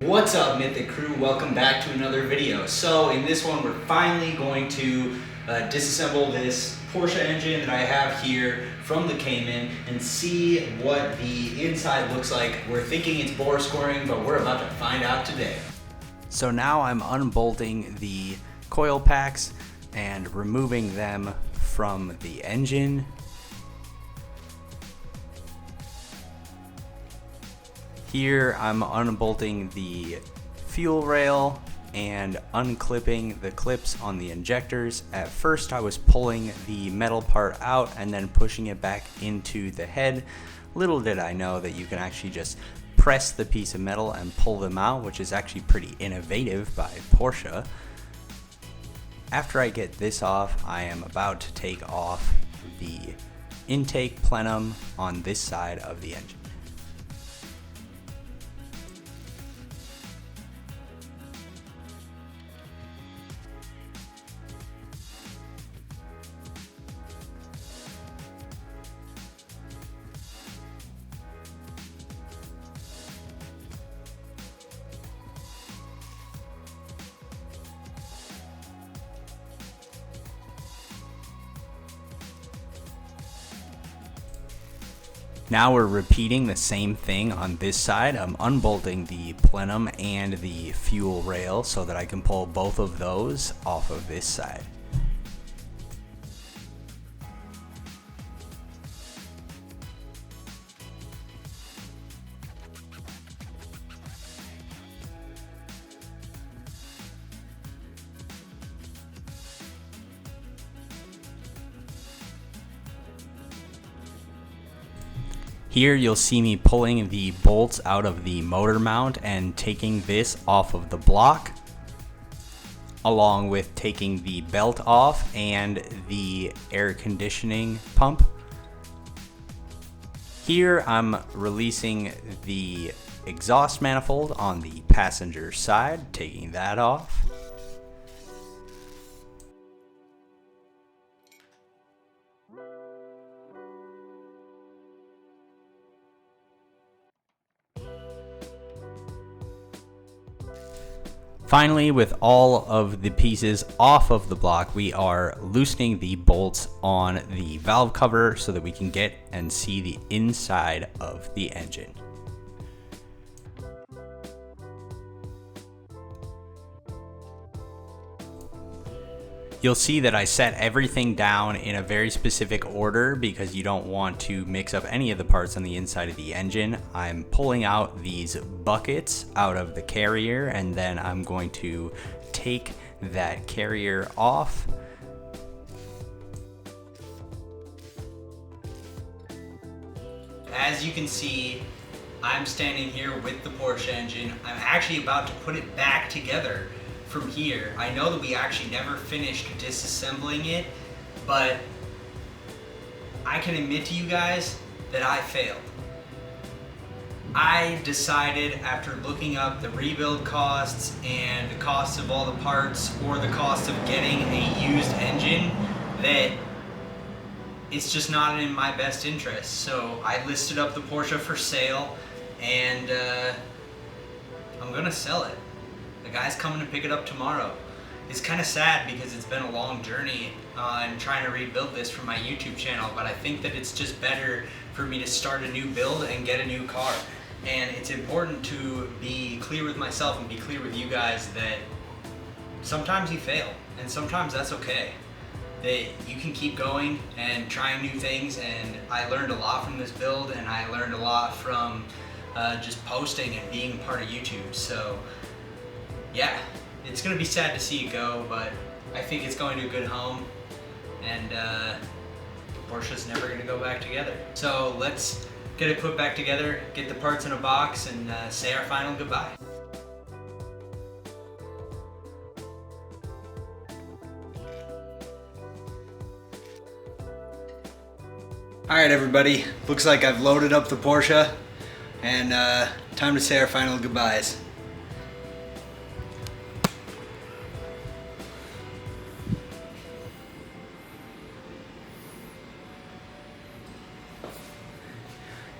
What's up, Mythic Crew? Welcome back to another video. So in this one we're finally going to disassemble this Porsche engine that I have here from the Cayman and see what the inside looks like. We're thinking it's bore scoring, but we're about to find out today. So now I'm unbolting the coil packs and removing them from the engine. Here I'm unbolting the fuel rail and unclipping the clips on the injectors. At first I was pulling the metal part out and then pushing it back into the head. Little did I know that you can actually just press the piece of metal and pull them out, which is actually pretty innovative by Porsche. After I get this off, I am about to take off the intake plenum on this side of the engine. Now we're repeating the same thing on this side. I'm unbolting the plenum and the fuel rail so that I can pull both of those off of this side. Here you'll see me pulling the bolts out of the motor mount and taking this off of the block, along with taking the belt off and the air conditioning pump. Here I'm releasing the exhaust manifold on the passenger side, taking that off. Finally, with all of the pieces off of the block, we are loosening the bolts on the valve cover so that we can get and see the inside of the engine. You'll see that I set everything down in a very specific order because you don't want to mix up any of the parts on the inside of the engine. I'm pulling out these buckets out of the carrier and then I'm going to take that carrier off. As you can see, I'm standing here with the Porsche engine. I'm actually about to put it back together from here. I know that we actually never finished disassembling it, but I can admit to you guys that I failed. I decided after looking up the rebuild costs and the cost of all the parts or the cost of getting a used engine that it's just not in my best interest. So I listed up the Porsche for sale and I'm gonna sell it. The guy's coming to pick it up tomorrow. It's kind of sad because it's been a long journey and trying to rebuild this for my YouTube channel, but I think that it's just better for me to start a new build and get a new car. And it's important to be clear with myself and be clear with you guys that sometimes you fail and sometimes that's okay. That you can keep going and trying new things, and I learned a lot from this build and I learned a lot from just posting and being part of YouTube. So yeah, it's gonna be sad to see it go, but I think it's going to a good home, and Porsche's never gonna go back together. So let's get it put back together, get the parts in a box, and say our final goodbye. All right, everybody, looks like I've loaded up the Porsche, and time to say our final goodbyes.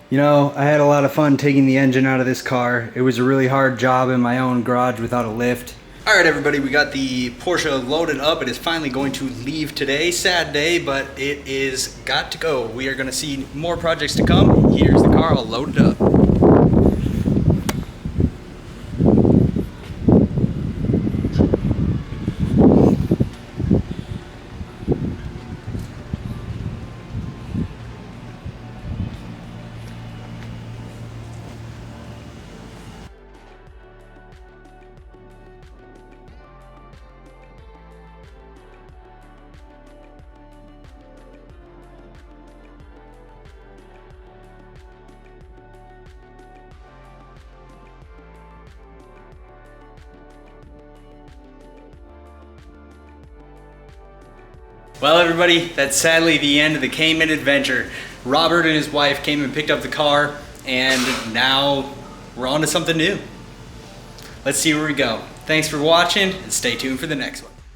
You know, I had a lot of fun taking the engine out of this car. It was a really hard job in my own garage without a lift. All right, everybody, we got the Porsche loaded up. It is finally going to leave today. Sad day, but it is got to go. We are gonna see more projects to come. Here's the car all loaded up. Well, everybody, that's sadly the end of the Cayman adventure. Robert and his wife came and picked up the car, and now we're on to something new. Let's see where we go. Thanks for watching, and stay tuned for the next one.